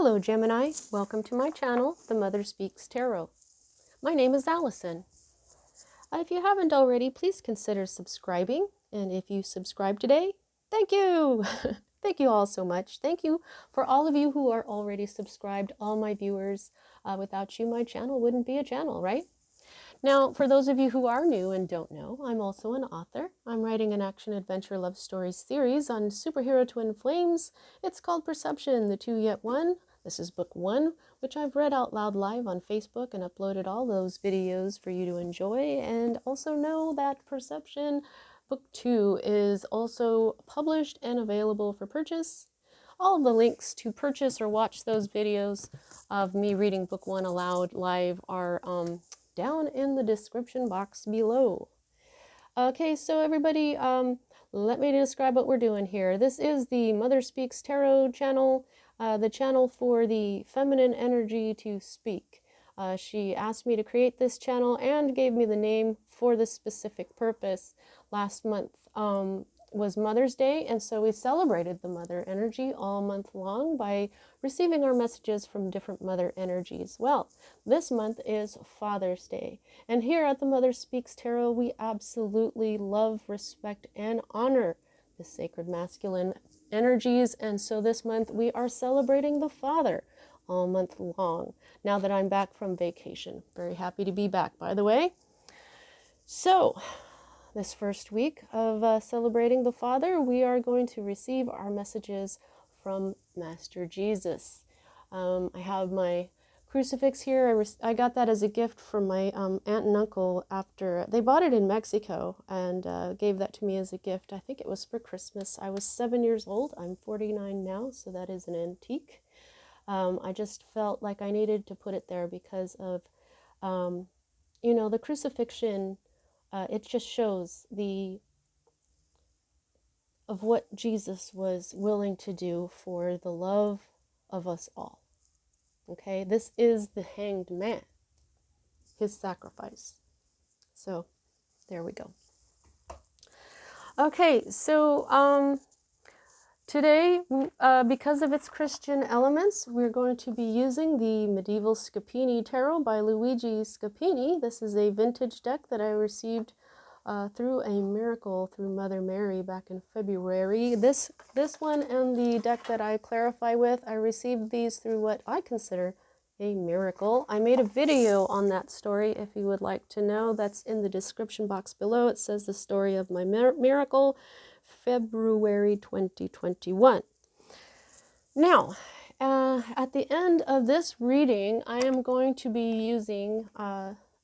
Hello Gemini, welcome to my channel, The Mother Speaks Tarot. My name is Allison. If you haven't already, please consider subscribing. And if you subscribe today, thank you. Thank you all so much. Thank you for all of you who are already subscribed, all my viewers. Without you, my channel wouldn't be a channel, right? Now, for those of you who are new and don't know, I'm also an author. I'm writing an action adventure love stories series on superhero twin flames. It's called Perception, the Two Yet One. This is book 1, which I've read out loud live on Facebook and uploaded all those videos for you to enjoy. And also know that Perception book 2 is also published and available for purchase. All of the links to purchase or watch those videos of me reading book 1 aloud live are down in the description box below. Okay, so everybody, let me describe what we're doing here. This is the Mother Speaks Tarot channel, the channel for the feminine energy to speak. She asked me to create this channel and gave me the name for this specific purpose. Last month was Mother's Day, and so we celebrated the mother energy all month long by receiving our messages from different mother energies. Well, this month is Father's Day, and here at the Mother Speaks Tarot, we absolutely love, respect, and honor the sacred masculine energies, and so this month we are celebrating the father all month long, now that I'm back from vacation. Very happy to be back, by the way. So, this first week of celebrating the Father, we are going to receive our messages from Master Jesus. I have my crucifix here. I got that as a gift from my aunt and uncle after they bought it in Mexico and gave that to me as a gift. I think it was for Christmas. I was 7 years old. I'm 49 now, so that is an antique. I just felt like I needed to put it there because of, the crucifixion. It just shows of what Jesus was willing to do for the love of us all. Okay, this is the hanged man, his sacrifice. So there we go. Okay, so today, because of its Christian elements, we're going to be using the Medieval Scapini Tarot by Luigi Scapini. This is a vintage deck that I received through a miracle through Mother Mary back in February. This one and the deck that I clarify with, I received these through what I consider a miracle. I made a video on that story if you would like to know. That's in the description box below. It says the story of my miracle, February 2021. Now, at the end of this reading, I am going to be using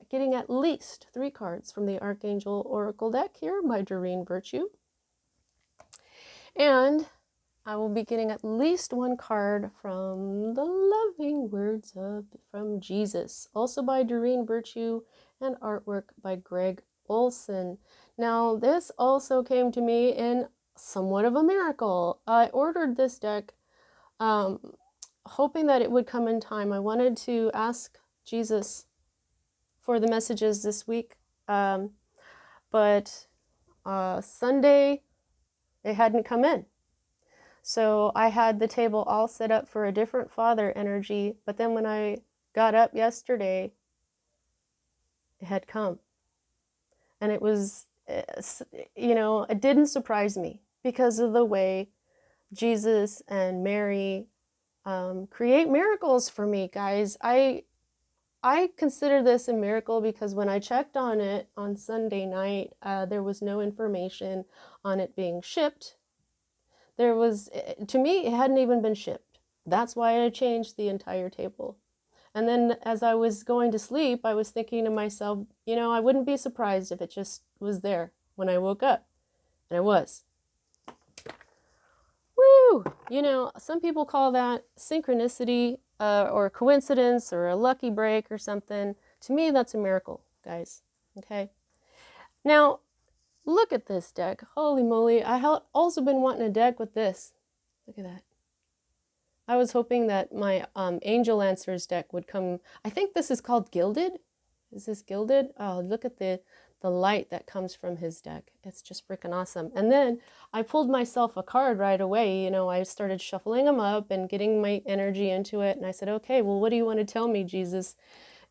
getting at least 3 cards from the Archangel Oracle deck here by Doreen Virtue. And I will be getting at least 1 card from the loving words from Jesus, also by Doreen Virtue, and artwork by Greg Olson. Now, this also came to me in somewhat of a miracle. I ordered this deck hoping that it would come in time. I wanted to ask Jesus for the messages this week, but Sunday it hadn't come in. So I had the table all set up for a different father energy, but then when I got up yesterday, it had come. And it was, it didn't surprise me because of the way Jesus and Mary create miracles for me, guys. I consider this a miracle because when I checked on it on Sunday night, there was no information on it being shipped. To me, it hadn't even been shipped. That's why I changed the entire table. And then as I was going to sleep, I was thinking to myself, I wouldn't be surprised if it just was there when I woke up. And it was. Woo! Some people call that synchronicity or coincidence or a lucky break or something. To me, that's a miracle, guys. Okay? Now, look at this deck. Holy moly. I have also been wanting a deck with this. Look at that. I was hoping that my Angel Answers deck would come. I think this is called Gilded. Is this Gilded? Oh, look at the the light that comes from his deck. It's just freaking awesome. And then I pulled myself a card right away. You know, I started shuffling them up and getting my energy into it. And I said, okay, well, what do you want to tell me, Jesus?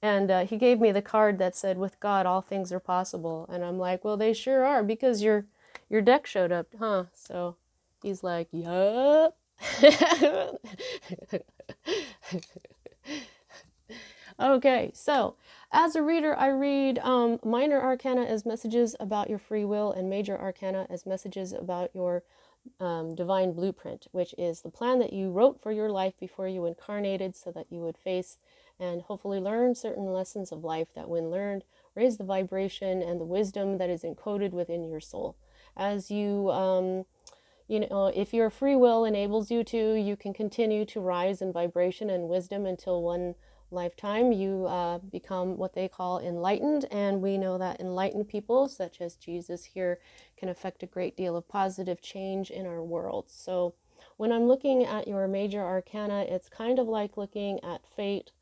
And he gave me the card that said, with God, all things are possible. And I'm like, well, they sure are, because your deck showed up, huh? So he's like, yup. Okay, so as a reader, I read minor arcana as messages about your free will, and major arcana as messages about your divine blueprint, which is the plan that you wrote for your life before you incarnated, so that you would face and hopefully learn certain lessons of life that, when learned, raise the vibration and the wisdom that is encoded within your soul. As you know, if your free will enables you to, you can continue to rise in vibration and wisdom until one lifetime you become what they call enlightened. And we know that enlightened people, such as Jesus here, can affect a great deal of positive change in our world. So when I'm looking at your major arcana, it's kind of like looking at fate,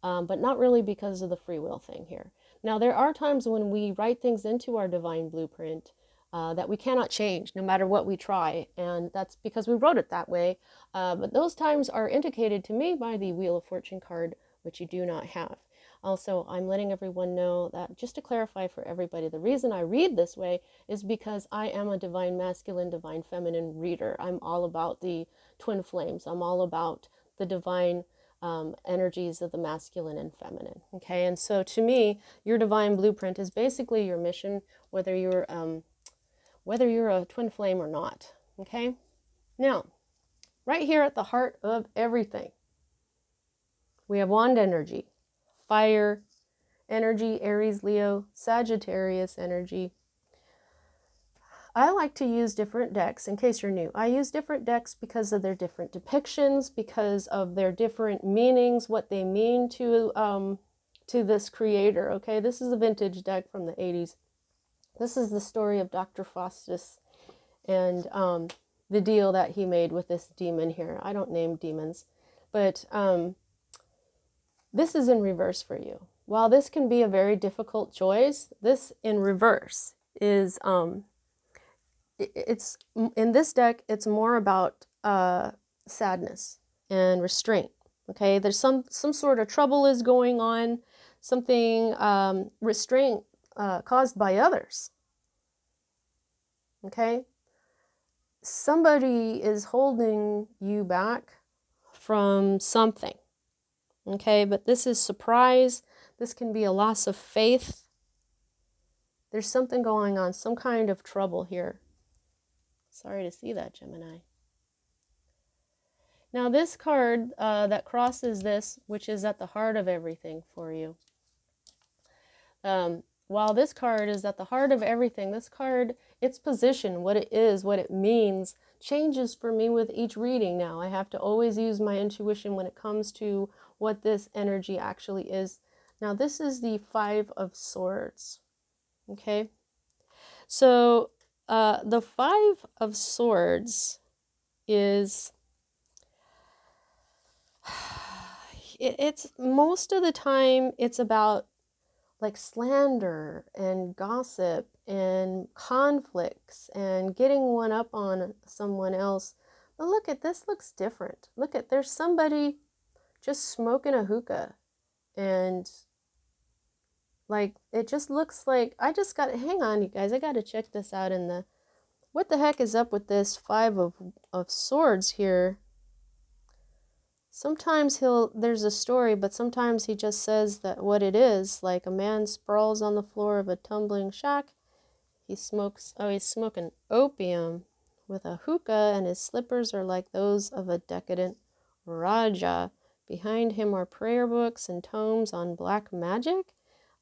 but not really, because of the free will thing here. Now, there are times when we write things into our divine blueprint that we cannot change no matter what we try, and that's because we wrote it that way. But those times are indicated to me by the Wheel of Fortune card, which you do not have. Also, I'm letting everyone know that, just to clarify for everybody, the reason I read this way is because I am a divine masculine, divine feminine reader. I'm all about the twin flames. I'm all about the divine energies of the masculine and feminine. Okay, and so to me, your divine blueprint is basically your mission, whether you're a twin flame or not. Okay, now right here at the heart of everything, we have wand energy, fire energy, Aries, Leo, Sagittarius energy. I like to use different decks. In case you're new, I use different decks because of their different depictions, because of their different meanings, what they mean to this creator. Okay, this is a vintage deck from the 80s. This is the story of Dr. Faustus and the deal that he made with this demon here. I don't name demons, but this is in reverse for you. While this can be a very difficult choice, this in reverse is it's in this deck, it's more about sadness and restraint. Okay, there's some sort of trouble is going on, something restraint caused by others. Okay, somebody is holding you back from something. Okay, but this is surprise. This can be a loss of faith. There's something going on, some kind of trouble here. Sorry to see that, Gemini. Now this card that crosses this, which is at the heart of everything for you. While this card is at the heart of everything, this card, its position, what it is, what it means, changes for me with each reading now. I have to always use my intuition when it comes to what this energy actually is. Now this is the Five of Swords. Okay? So the Five of Swords is... it's most of the time it's about like slander and gossip and conflicts and getting one up on someone else. But look at this, looks different. Look at, there's somebody just smoking a hookah, and like it just looks like, I just got, hang on you guys, I got to check this out in the, what the heck is up with this Five of Swords here? Sometimes there's a story, but sometimes he just says that what it is, like a man sprawls on the floor of a tumbling shack. He smokes, oh, he's smoking opium with a hookah, and his slippers are like those of a decadent Raja. Behind him are prayer books and tomes on black magic.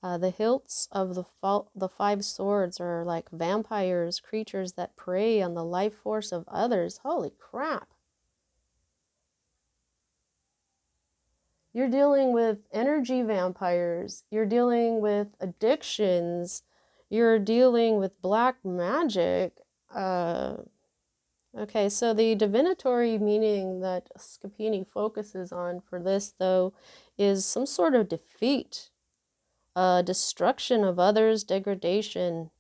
The hilts of the Five Swords are like vampires, creatures that prey on the life force of others. Holy crap. You're dealing with energy vampires. You're dealing with addictions. You're dealing with black magic. Okay, so the divinatory meaning that Scapini focuses on for this, though, is some sort of defeat. destruction of others, degradation,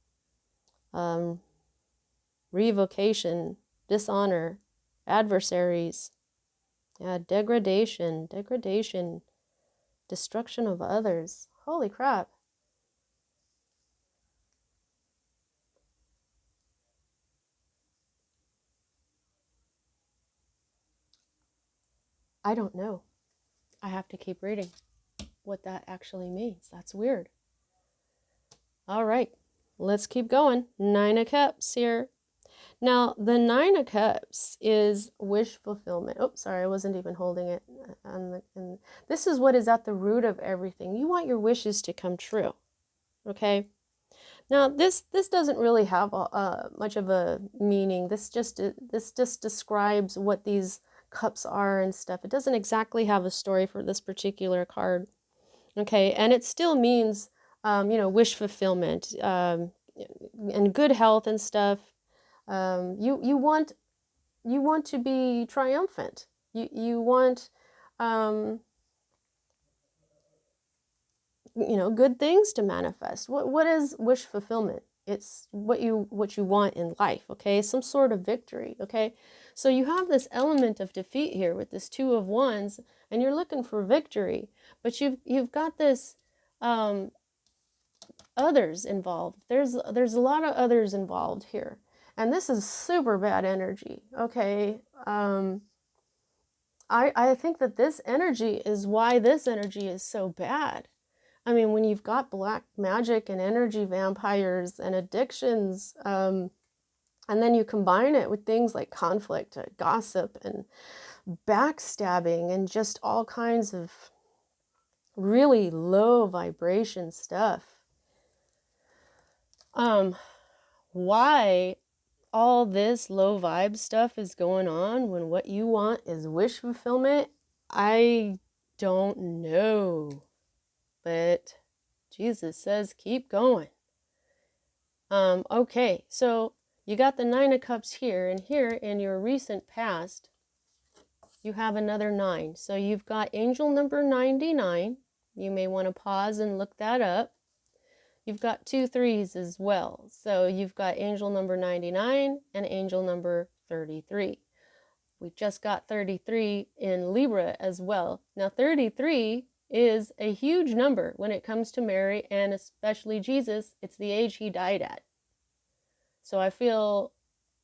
revocation, dishonor, adversaries. Yeah, degradation, destruction of others. Holy crap. I don't know. I have to keep reading what that actually means. That's weird. All right, let's keep going. Nine of Cups here. Now, the Nine of Cups is wish fulfillment. Oh, sorry, I wasn't even holding it. And this is what is at the root of everything. You want your wishes to come true, okay? Now, this doesn't really have much of a meaning. This just describes what these cups are and stuff. It doesn't exactly have a story for this particular card, okay? And it still means, wish fulfillment and good health and stuff. You want to be triumphant. You want good things to manifest. What is wish fulfillment? It's what you want in life, okay? Some sort of victory, okay? So you have this element of defeat here with this Two of Wands, and you're looking for victory, but you've got this others involved. There's a lot of others involved here. And this is super bad energy, okay? I think that this energy is why this energy is so bad. I mean, when you've got black magic and energy vampires and addictions, and then you combine it with things like conflict, gossip, and backstabbing, and just all kinds of really low vibration stuff. Why all this low vibe stuff is going on when what you want is wish fulfillment, I don't know. But Jesus says keep going. Okay, so you got the Nine of Cups here, and here in your recent past, you have another 9. So you've got angel number 99. You may want to pause and look that up. You've got 2 3s as well. So you've got angel number 99 and angel number 33. We just got 33 in Libra as well. Now 33 is a huge number when it comes to Mary, and especially Jesus. It's the age he died at. So I feel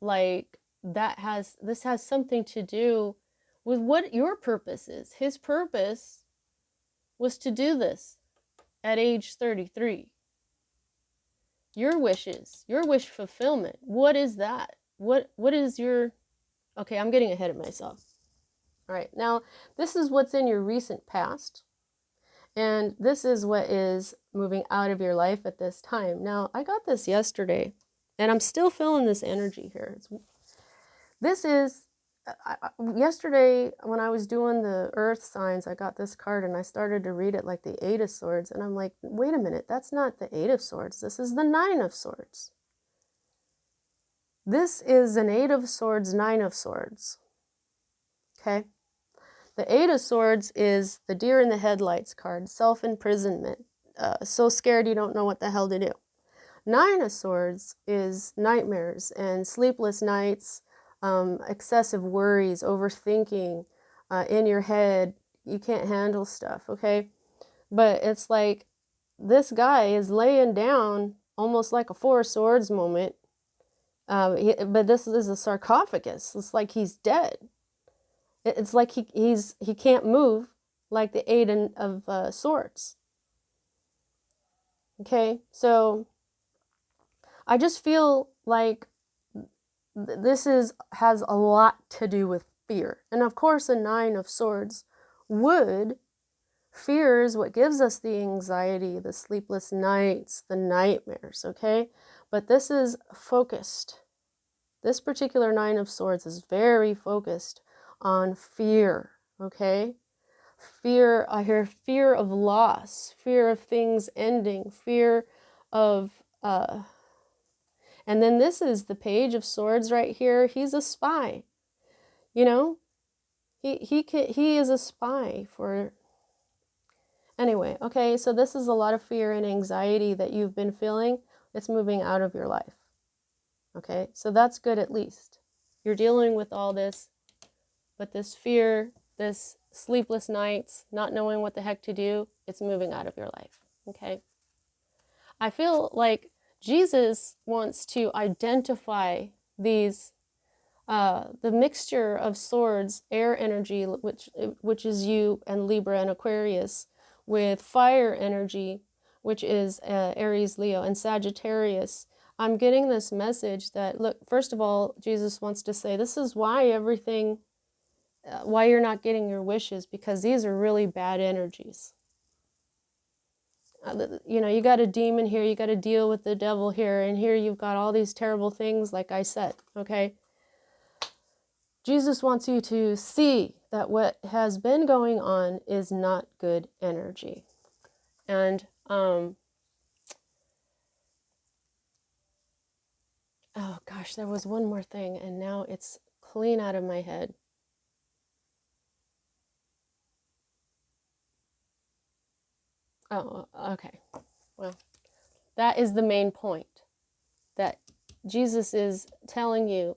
like this has something to do with what your purpose is. His purpose was to do this at age 33. Your wishes, your wish fulfillment, what is that? What is your... Okay, I'm getting ahead of myself. All right, now this is what's in your recent past, and this is what is moving out of your life at this time. Now, I got this yesterday, and I'm still feeling this energy here. Yesterday when I was doing the earth signs, I got this card and I started to read it like the 8 of Swords, and I'm like, wait a minute, that's not the 8 of Swords. This is the 9 of Swords. This is an 8 of Swords, 9 of Swords. Okay? The 8 of Swords is the deer in the headlights card, self-imprisonment, so scared you don't know what the hell to do. 9 of Swords is nightmares and sleepless nights, excessive worries, overthinking, in your head. You can't handle stuff, okay? But it's like this guy is laying down almost like a 4 of Swords moment. But this is a sarcophagus. It's like he's dead. It's like he can't move like the 8 of Swords. Okay, so I just feel like this has a lot to do with fear. And of course, a 9 of Swords fear is what gives us the anxiety, the sleepless nights, the nightmares, okay? But this is focused. This particular 9 of Swords is very focused on fear, okay? Fear, I hear fear of loss, fear of things ending, fear of, and then this is the Page of Swords right here. He's a spy, you know? He is a spy for, Anyway, okay, so this is a lot of fear and anxiety that you've been feeling. It's moving out of your life. Okay, so that's good at least. You're dealing with all this, but this fear, this sleepless nights, not knowing what the heck to do, it's moving out of your life. Okay. I feel like Jesus wants to identify these the mixture of swords, air energy, which is you and Libra and Aquarius, with fire energy, which is Aries, Leo, and Sagittarius. I'm getting this message that, look, first of all, Jesus wants to say this is why everything, why you're not getting your wishes, because these are really bad energies. You know, you got a demon here, you got to deal with the devil here, and here you've got all these terrible things, like I said, okay? Jesus wants you to see that what has been going on is not good energy. And, oh gosh, there was one more thing, and now it's clean out of my head. Oh, okay. Well, that is the main point, that Jesus is telling you,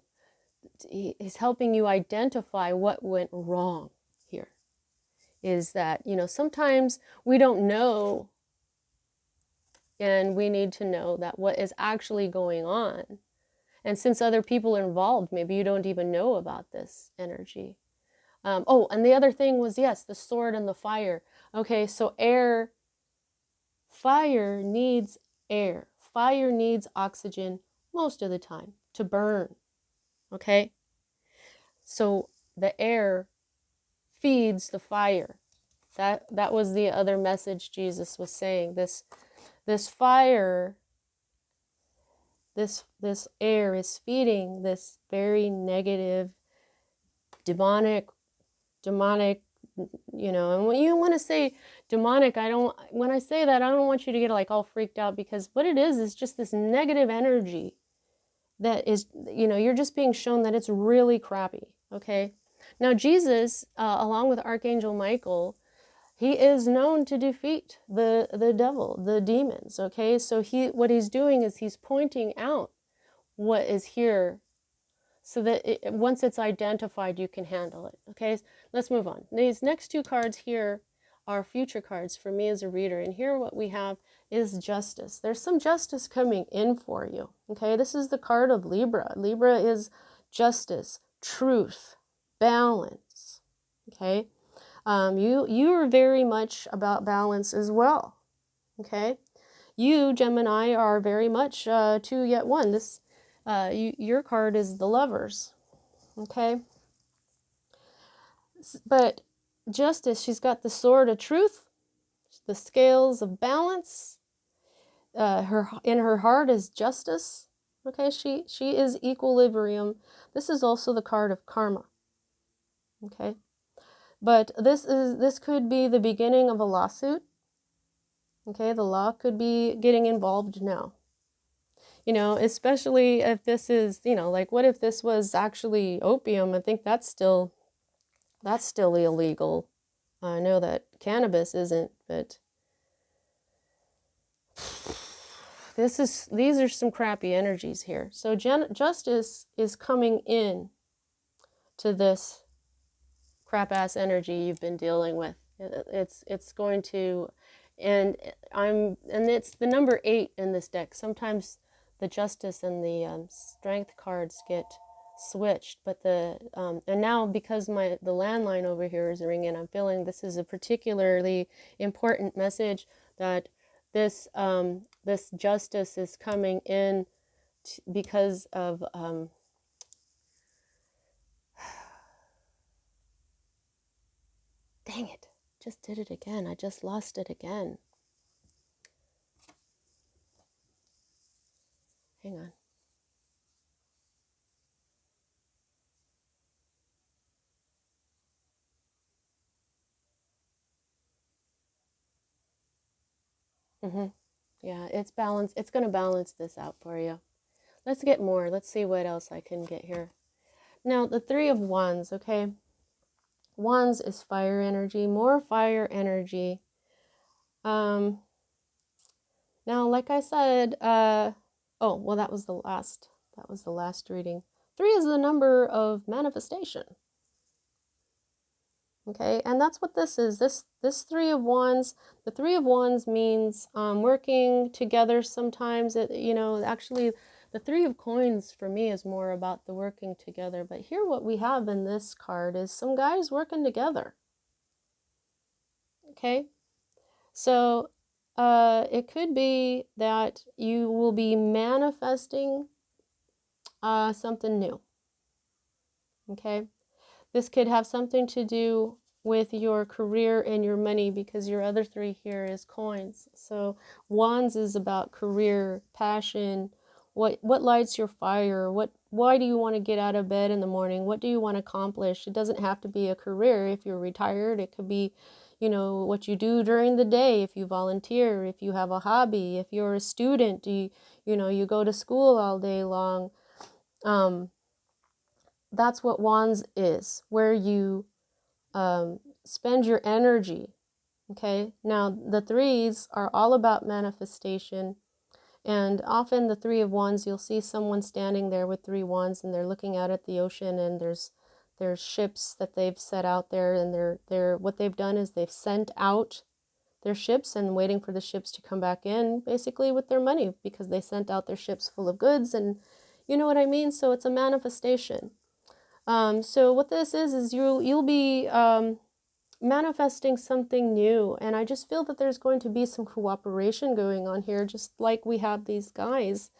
he's helping you identify what went wrong here. Is that, you know, sometimes we don't know, and we need to know that what is actually going on. And since other people are involved, maybe you don't even know about this energy. Oh, and the other thing was, yes, the sword and the fire. Okay, so air, fire needs air. Fire needs oxygen most of the time to burn. Okay? So the air feeds the fire. That was the other message Jesus was saying. This fire, this air is feeding this very negative, demonic, you know. And when you want to say demonic, when I say that, I don't want you to get like all freaked out, because what it is just this negative energy that is, you know, you're just being shown that it's really crappy. Okay? Now Jesus, along with Archangel Michael, he is known to defeat the devil, the demons, okay? So what he's doing is he's pointing out what is here, so that once it's identified, you can handle it, okay? Let's move on. These next two cards here are future cards for me as a reader, and here what we have is justice. There's some justice coming in for you, okay? This is the card of Libra. Libra is justice, truth, balance, okay? You are very much about balance as well, okay? You, Gemini, are very much two yet one. Your card is the Lovers, okay? But justice, she's got the sword of truth, the scales of balance. In her heart is justice, okay? She is equilibrium. This is also the card of karma, okay? But this could be the beginning of a lawsuit. Okay, the law could be getting involved now. You know, especially if this is, you know, like what if this was actually opium? I think that's still illegal. I know that cannabis isn't, but these are some crappy energies here. So justice is coming in to this crap ass energy you've been dealing with. It's going to, and it's the number 8 in this deck. Sometimes the justice and the strength cards get switched, but and now because the landline over here is ringing, I'm feeling this is a particularly important message, that this this justice is coming in because of dang it, just did it again. I just lost it again. Hang on. Yeah, it's balanced. It's going to balance this out for you. Let's get more. Let's see what else I can get here. Now, the 3 of Wands, okay? Wands is fire energy, more fire energy. Um, Now, like I said, oh, well, that was the last reading. 3 is the number of manifestation. Okay, and that's what this is. This 3 of Wands, the 3 of Wands means working together sometimes. Actually, the 3 of Coins for me is more about the working together. But here what we have in this card is some guys working together. Okay, so it could be that you will be manifesting something new. Okay, this could have something to do with your career and your money, because your other 3 here is coins. So Wands is about career, passion, what lights your fire, why do you want to get out of bed in the morning, what do you want to accomplish. It doesn't have to be a career. If you're retired, it could be, what you do during the day, if you volunteer, if you have a hobby, if you're a student, you go to school all day long. That's what Wands is, where you spend your energy. Okay, now the 3s are all about manifestation, and often the 3 of Wands, you'll see someone standing there with 3 wands, and they're looking out at the ocean, and there's ships that they've set out there, and they're what they've done is they've sent out their ships and waiting for the ships to come back in, basically with their money, because they sent out their ships full of goods, and you know what I mean. So it's a manifestation. So what this is you'll be manifesting something new, and I just feel that there's going to be some cooperation going on here, just like we have these guys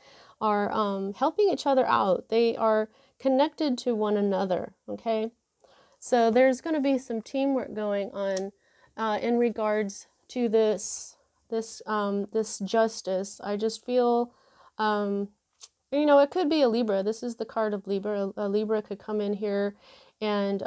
are helping each other out. They are connected to one another. Okay, so there's going to be some teamwork going on in regards to this justice. I just feel it could be a Libra. This is the card of Libra. A Libra could come in here and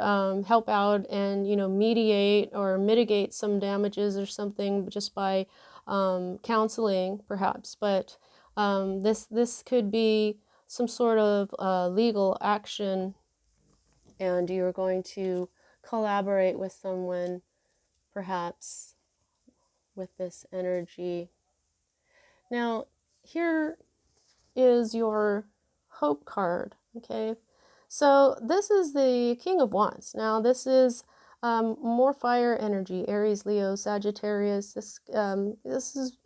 help out and, mediate or mitigate some damages or something just by counseling, perhaps. But this could be some sort of legal action, and you're going to collaborate with someone, perhaps, with this energy. Now, here is your hope card. Okay, so this is the King of Wands. Now this is more fire energy: Aries, Leo, Sagittarius. This is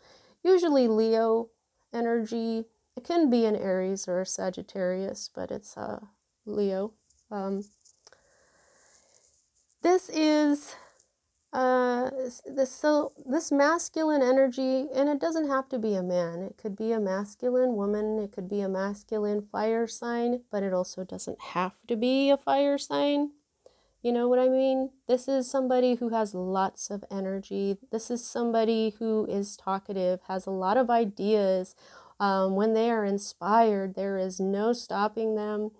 usually Leo energy. It can be an Aries or a Sagittarius, but it's Leo. This is this masculine energy, and it doesn't have to be a man. It could be a masculine woman, it could be a masculine fire sign, but it also doesn't have to be a fire sign. You know what I mean? This is somebody who has lots of energy. This is somebody who is talkative, has a lot of ideas. When they are inspired, there is no stopping them.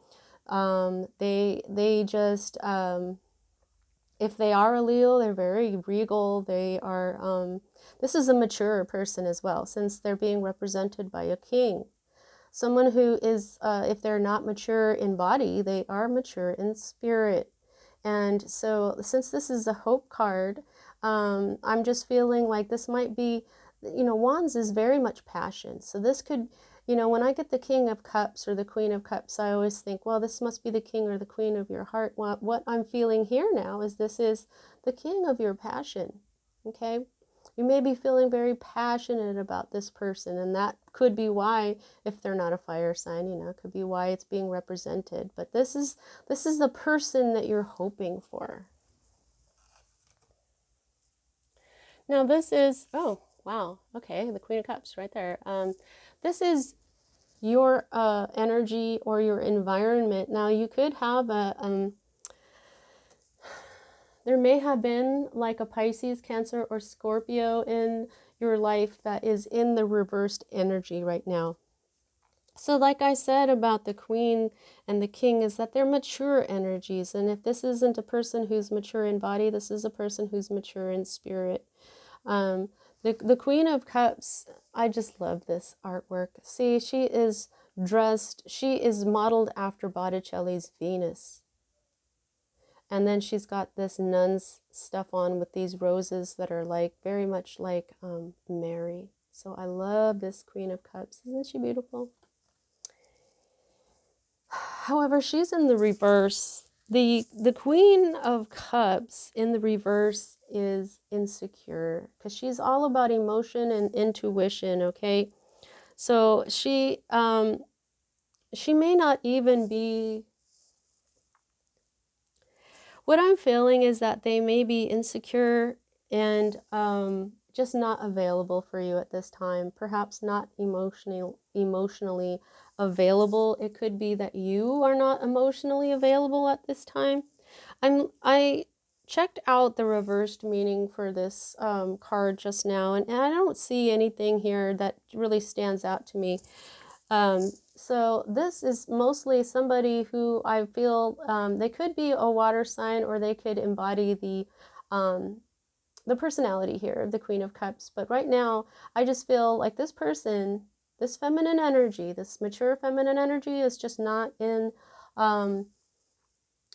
They just if they are a Leo, they're very regal. They are, this is a mature person as well, since they're being represented by a king. Someone who is, if they're not mature in body, they are mature in spirit. And so since this is a hope card, I'm just feeling like this might be, Wands is very much passion. So this could, when I get the King of Cups or the Queen of Cups, I always think, well, this must be the King or the Queen of your heart. What I'm feeling here now is this is the King of your passion. Okay? You may be feeling very passionate about this person, and that could be why, if they're not a fire sign, it could be why it's being represented. But this is the person that you're hoping for. Now this is, oh, wow, okay, the Queen of Cups right there. This is your energy or your environment. Now you could have there may have been like a Pisces, Cancer, or Scorpio in your life that is in the reversed energy right now. So like I said about the Queen and the King, is that they're mature energies. And if this isn't a person who's mature in body, this is a person who's mature in spirit. The Queen of Cups, I just love this artwork. See, she is dressed, she is modeled after Botticelli's Venus. And then she's got this nun's stuff on with these roses that are like very much like Mary. So I love this Queen of Cups. Isn't she beautiful? However, she's in the reverse. The Queen of Cups in the reverse is insecure because she's all about emotion and intuition, okay? So she may not even be, what I'm feeling is that they may be insecure and just not available for you at this time. Perhaps not emotionally available. It could be that you are not emotionally available at this time. I checked out the reversed meaning for this card just now, and I don't see anything here that really stands out to me. So this is mostly somebody who I feel they could be a water sign, or they could embody the personality here, the Queen of Cups. But right now, I just feel like this person, this feminine energy, this mature feminine energy, is just not in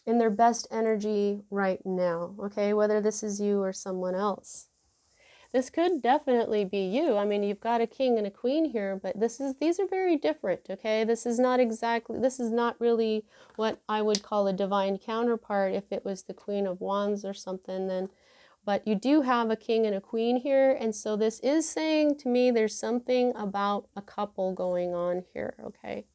their best energy right now. Okay, whether this is you or someone else. This could definitely be you. I mean, you've got a king and a queen here, but these are very different, okay? This is not really what I would call a divine counterpart. If it was the Queen of Wands or something, then, but you do have a king and a queen here, and so this is saying to me there's something about a couple going on here, okay?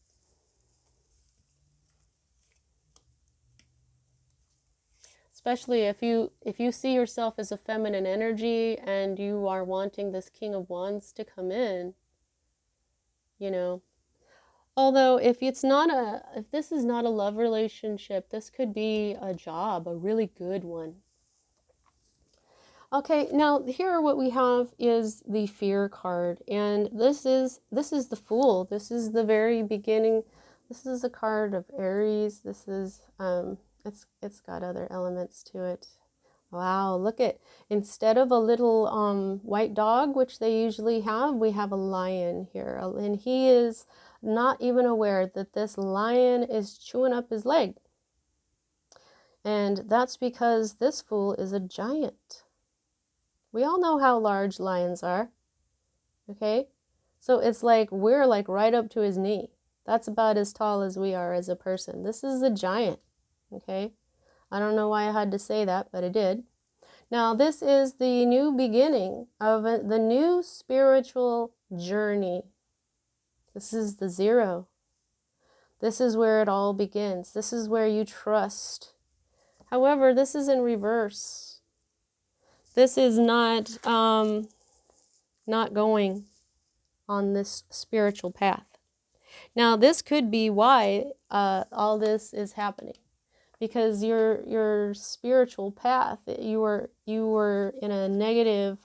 Especially if you see yourself as a feminine energy and you are wanting this King of Wands to come in, you know. Although if this is not a love relationship, this could be a job, a really good one. Okay, now here what we have is the Fear card, and this is the Fool. This is the very beginning. This is a card of Aries. This is it's got other elements to it. Wow, look at, instead of a little white dog, which they usually have, we have a lion here. And he is not even aware that this lion is chewing up his leg. And that's because this Fool is a giant. We all know how large lions are, okay? So it's like we're like right up to his knee. That's about as tall as we are as a person. This is a giant, okay? I don't know why I had to say that, but I did. Now, this is the new beginning of the new spiritual journey. This is the 0. This is where it all begins. This is where you trust. However, this is in reverse. This is not going on this spiritual path. Now, this could be why all this is happening. Because your spiritual path, you were in a negative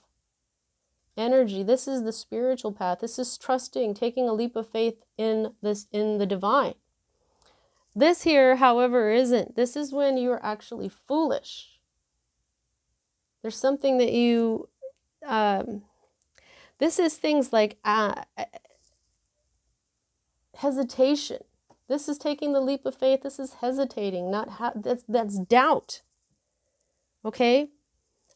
energy. This is the spiritual path. This is trusting, taking a leap of faith in the divine. This here, however, isn't. This is when you're actually foolish. There's something that you this is things like hesitation. This is taking the leap of faith. This is hesitating. That's doubt. Okay?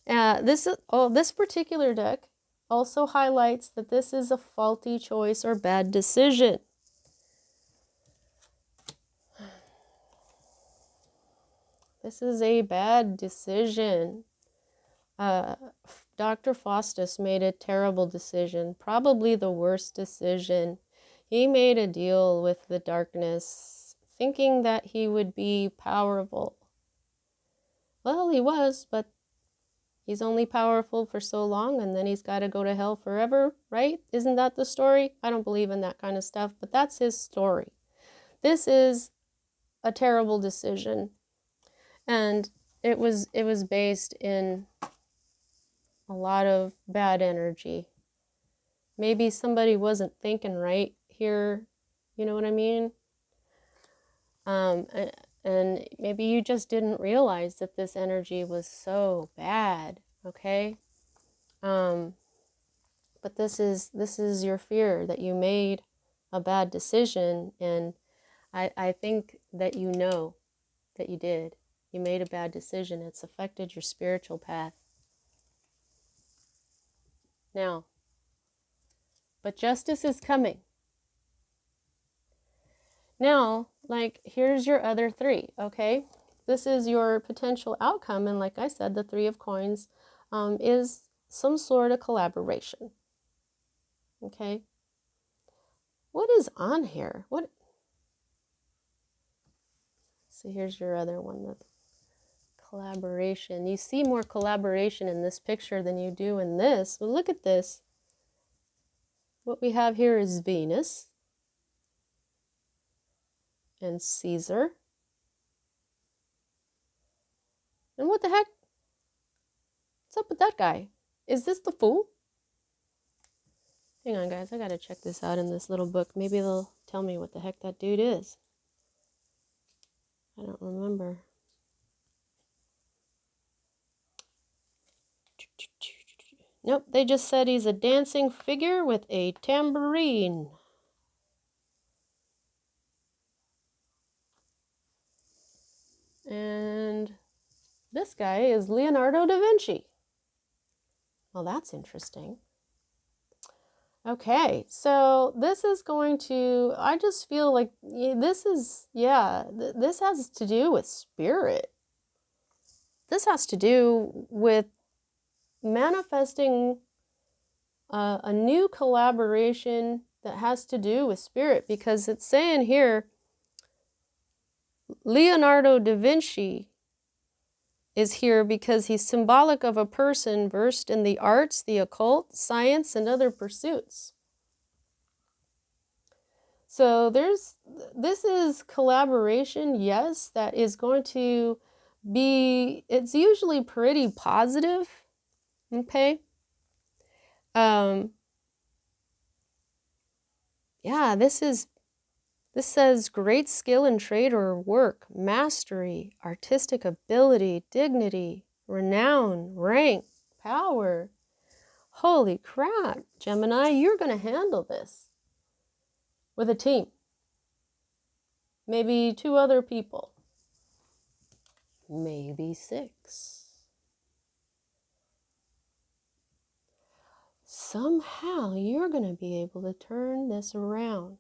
This particular deck also highlights that this is a faulty choice or bad decision. This is a bad decision. Dr. Faustus made a terrible decision, probably the worst decision. He made a deal with the darkness, thinking that he would be powerful. Well, he was, but he's only powerful for so long, and then he's got to go to hell forever, right? Isn't that the story? I don't believe in that kind of stuff, but that's his story. This is a terrible decision, and it was based in a lot of bad energy. Maybe somebody wasn't thinking right here, you know what I mean? And maybe you just didn't realize that this energy was so bad, okay? But this is your fear, that you made a bad decision, and I think that you know that you did. you made a bad decision. It's affected your spiritual path. Now, but justice is coming. Now, like, here's your other three, okay? This is your potential outcome. And like I said, the Three of Coins is some sort of collaboration. Okay? What is on here? What? So here's your other one, the collaboration. You see more collaboration in this picture than you do in this. But look at this. What we have here is Venus and Caesar. And what the heck? What's up with that guy? Is this the Fool? Hang on, guys. I gotta check this out in this little book. Maybe they'll tell me what the heck that dude is. I don't remember. Nope, they just said he's a dancing figure with a tambourine. And this guy is Leonardo da Vinci. Well, that's interesting. Okay, so this is going to, I just feel like this is, this has to do with spirit. This has to do with manifesting a new collaboration that has to do with spirit, because it's saying here, Leonardo da Vinci is here because he's symbolic of a person versed in the arts, the occult, science, and other pursuits. So this is collaboration, yes, that is going to be, it's usually pretty positive, okay? Yeah, this says great skill in trade or work, mastery, artistic ability, dignity, renown, rank, power. Holy crap, Gemini, you're going to handle this with a team. Maybe 2 other people. Maybe 6. Somehow you're going to be able to turn this around.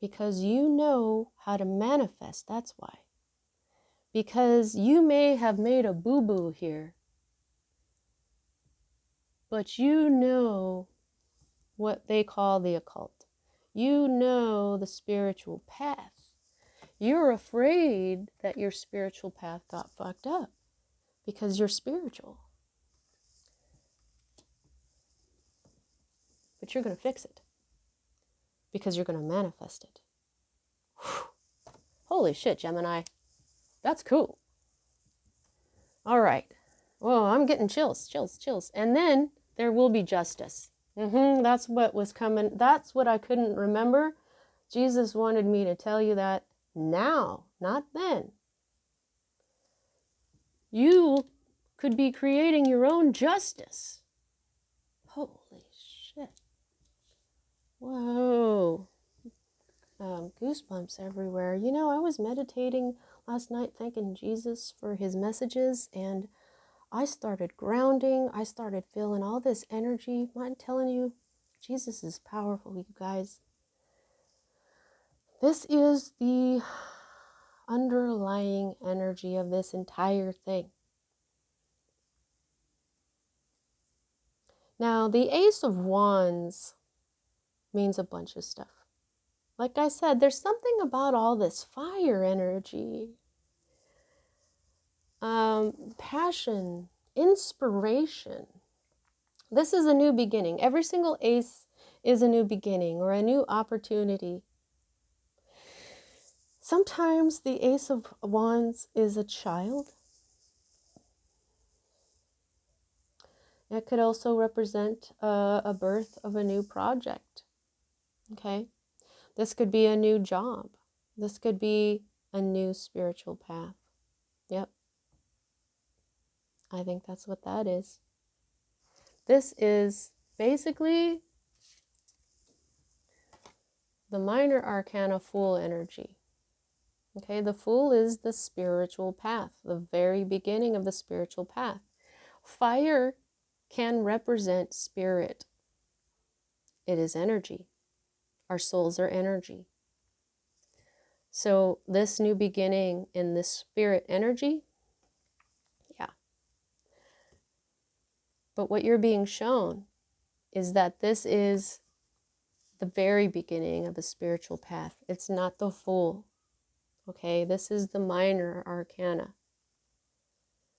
Because you know how to manifest, that's why. Because you may have made a boo-boo here, but you know what they call the occult. You know the spiritual path. You're afraid that your spiritual path got fucked up because you're spiritual. But you're going to fix it because you're going to manifest it. Whew. Holy shit, Gemini. That's cool. All right. Whoa, I'm getting chills. And then there will be justice. That's what was coming. That's what I couldn't remember. Jesus wanted me to tell you that now, not then. You could be creating your own justice. Holy shit. Whoa. Goosebumps everywhere. You know, I was meditating last night thanking Jesus for his messages, and I started grounding. I started feeling all this energy. I'm telling you, Jesus is powerful, you guys. This is the underlying energy of this entire thing. Now, the Ace of Wands means a bunch of stuff. Like I said, there's something about all this fire energy, passion, inspiration. This is a new beginning. Every single ace is a new beginning or a new opportunity. Sometimes the Ace of Wands is a child. It could also represent a birth of a new project. Okay? This could be a new job. This could be a new spiritual path. Yep. I think that's what that is. This is basically the minor arcana Fool energy. Okay, the Fool is the spiritual path, the very beginning of the spiritual path. Fire can represent spirit. It is energy. Our souls are energy. So this new beginning in this spirit energy, yeah. But what you're being shown is that this is the very beginning of the spiritual path. It's not the Fool. Okay, this is the minor arcana.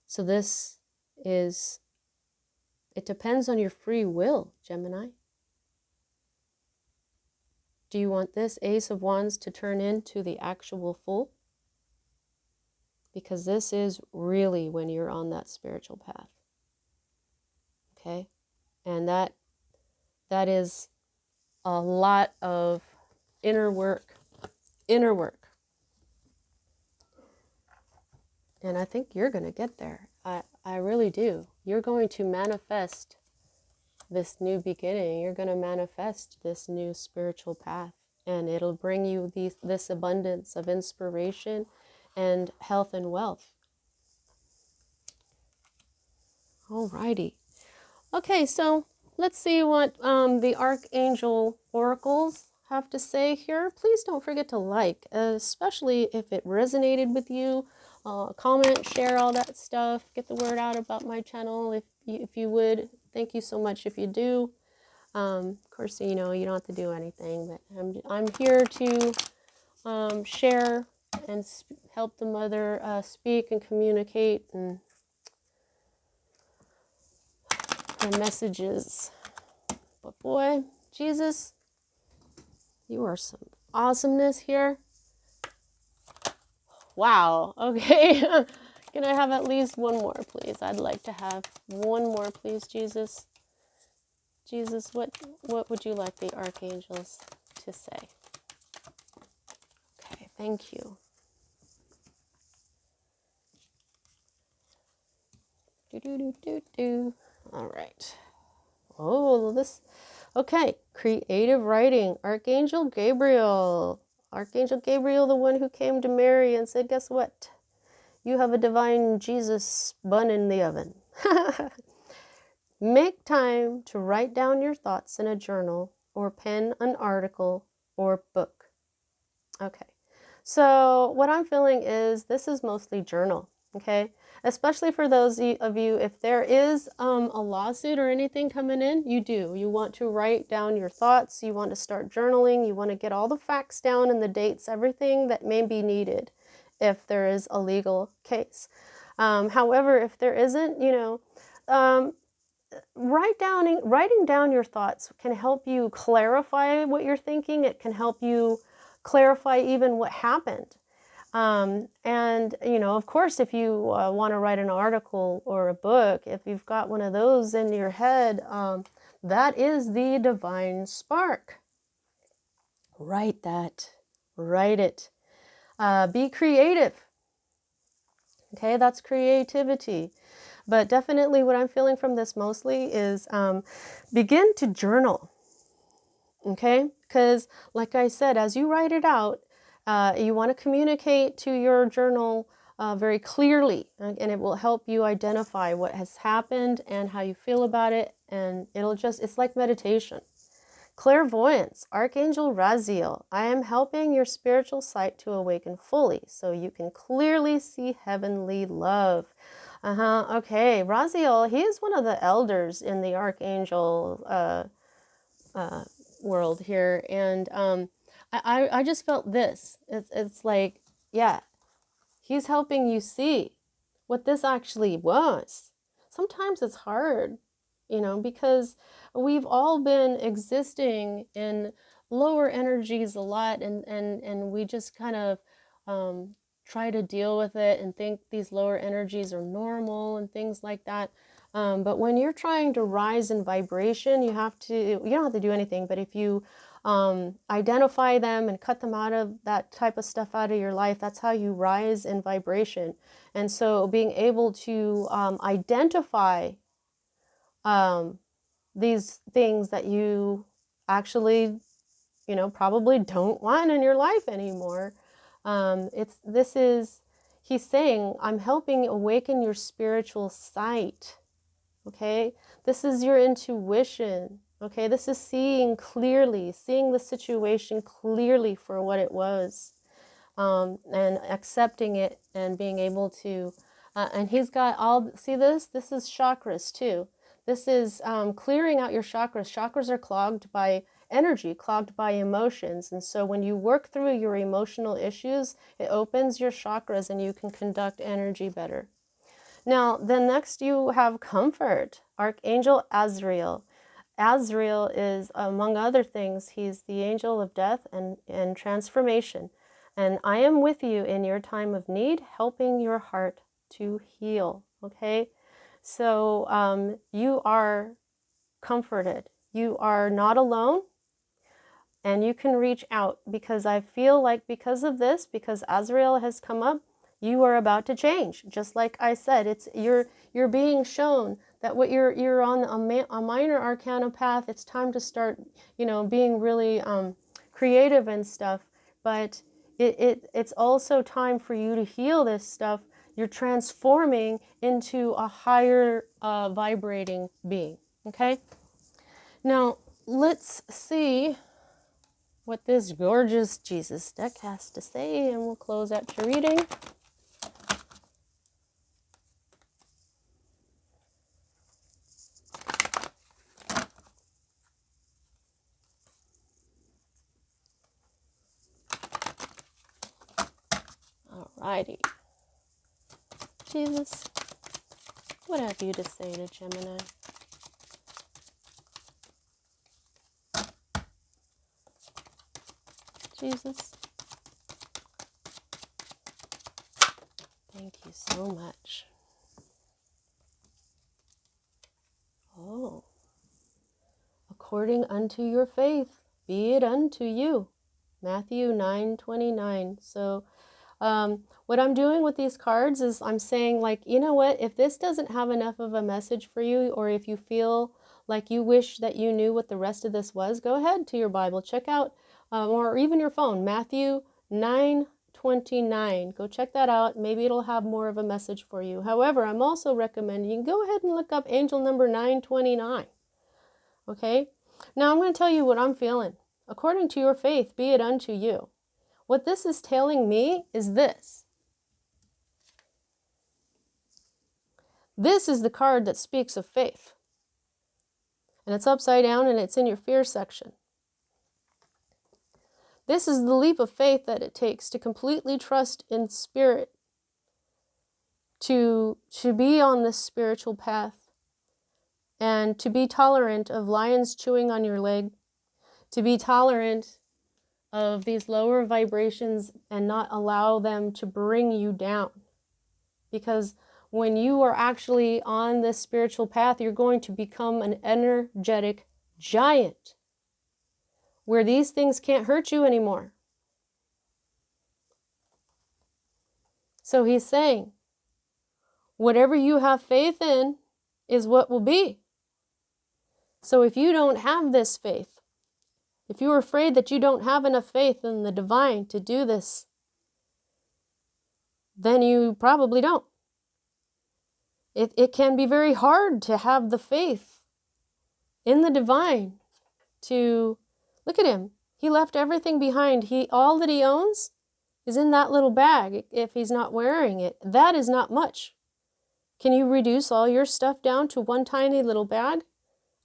So this is, it depends on your free will, Gemini. Do you want this Ace of Wands to turn into the actual Fool? Because this is really when you're on that spiritual path. Okay? And that is a lot of inner work. Inner work. And I think you're going to get there. I really do. You're going to manifest this new beginning. You're going to manifest this new spiritual path. And it'll bring you this abundance of inspiration and health and wealth. Alrighty. Okay, so let's see what the Archangel Oracles have to say here. Please don't forget to like, especially if it resonated with you. Comment, share all that stuff. Get the word out about my channel if you would. Thank you so much if you do. Of course, you know, you don't have to do anything, but I'm here to share and help the mother speak and communicate and the messages. But boy, Jesus, you are some awesomeness here. Wow. Okay. Can I have at least one more, please? I'd like to have one more, please, Jesus. Jesus, what would you like the archangels to say? Okay, thank you. All right. Oh, this. Okay, creative writing. Archangel Gabriel. Archangel Gabriel, the one who came to Mary and said, guess what? You have a divine Jesus bun in the oven. Make time to write down your thoughts in a journal or pen an article or book. Okay, so what I'm feeling is this is mostly journal, okay? Especially for those of you, if there is a lawsuit or anything coming in, you want to write down your thoughts, you want to start journaling, you want to get all the facts down and the dates, everything that may be needed if there is a legal case. However, if there isn't, you know, writing down your thoughts can help you clarify what you're thinking. It can help you clarify even what happened. And, you know, of course, if you want to write an article or a book, if you've got one of those in your head, that is the divine spark. Write that. Write it. Be creative. Okay, that's creativity. But definitely what I'm feeling from this mostly is begin to journal. Okay, because like I said, as you write it out, you want to communicate to your journal very clearly, and it will help you identify what has happened and how you feel about it, and it's like meditation. Clairvoyance, Archangel Raziel, I am helping your spiritual sight to awaken fully so you can clearly see heavenly love. Okay, Raziel, he is one of the elders in the Archangel world here, and I just felt this. It's like, yeah, he's helping you see what this actually was. Sometimes it's hard, you know, because we've all been existing in lower energies a lot, and we just kind of try to deal with it and think these lower energies are normal and things like that. But when you're trying to rise in vibration, you don't have to do anything, but if you identify them and cut them out of that type of stuff out of your life, that's how you rise in vibration. And so being able to identify these things that you actually, you know, probably don't want in your life anymore, He's saying, I'm helping awaken your spiritual sight. Okay, this is your intuition. Okay, this is seeing clearly, seeing the situation clearly for what it was, and accepting it and being able to, and he's got all, see this is chakras too. This is clearing out your chakras. Chakras are clogged by energy, clogged by emotions. And so when you work through your emotional issues, it opens your chakras and you can conduct energy better. Now, then next you have comfort, Archangel Azrael. Azrael is, among other things, he's the angel of death and transformation. And I am with you in your time of need, helping your heart to heal, okay? So you are comforted. You are not alone, and you can reach out, because I feel like because of this, because Azrael has come up, you are about to change. Just like I said, it's you're being shown that what you're on a minor arcana path. It's time to start, being really creative and stuff. But it's also time for you to heal this stuff. You're transforming into a higher vibrating being. Okay. Now let's see what this gorgeous Jesus deck has to say, and we'll close out your reading. Alrighty. Jesus, what have you to say to Gemini? Jesus, thank you so much. Oh, according unto your faith, be it unto you. Matthew 9:29. So what I'm doing with these cards is I'm saying, like, you know what, if this doesn't have enough of a message for you, or if you feel like you wish that you knew what the rest of this was, go ahead to your Bible, check out, or even your phone, Matthew 9:29. Go check that out. Maybe it'll have more of a message for you. However, I'm also recommending you go ahead and look up angel number 929. Okay? Now I'm going to tell you what I'm feeling. According to your faith, be it unto you. What this is telling me is this. This is the card that speaks of faith. And it's upside down and it's in your fear section. This is the leap of faith that it takes to completely trust in spirit, to be on this spiritual path, and to be tolerant of lions chewing on your leg, to be tolerant of these lower vibrations and not allow them to bring you down. Because when you are actually on this spiritual path, you're going to become an energetic giant where these things can't hurt you anymore. So he's saying, whatever you have faith in is what will be. So if you don't have this faith, if you're afraid that you don't have enough faith in the divine to do this, then you probably don't. It can be very hard to have the faith in the divine to, look at him. He left everything behind. All that he owns is in that little bag if he's not wearing it. That is not much. Can you reduce all your stuff down to one tiny little bag?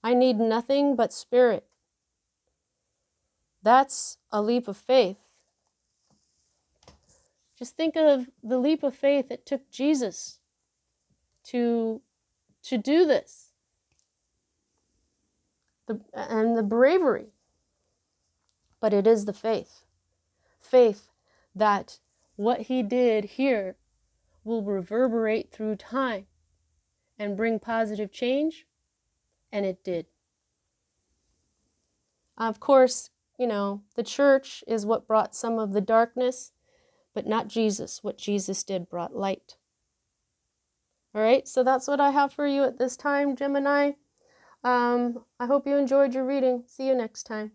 I need nothing but spirit. That's a leap of faith. Just think of the leap of faith it took Jesus to do this. And the bravery. But it is the faith. Faith that what he did here will reverberate through time and bring positive change, and it did. Of course, the church is what brought some of the darkness, but not Jesus. What Jesus did brought light. All right, so that's what I have for you at this time, Gemini. I hope you enjoyed your reading. See you next time.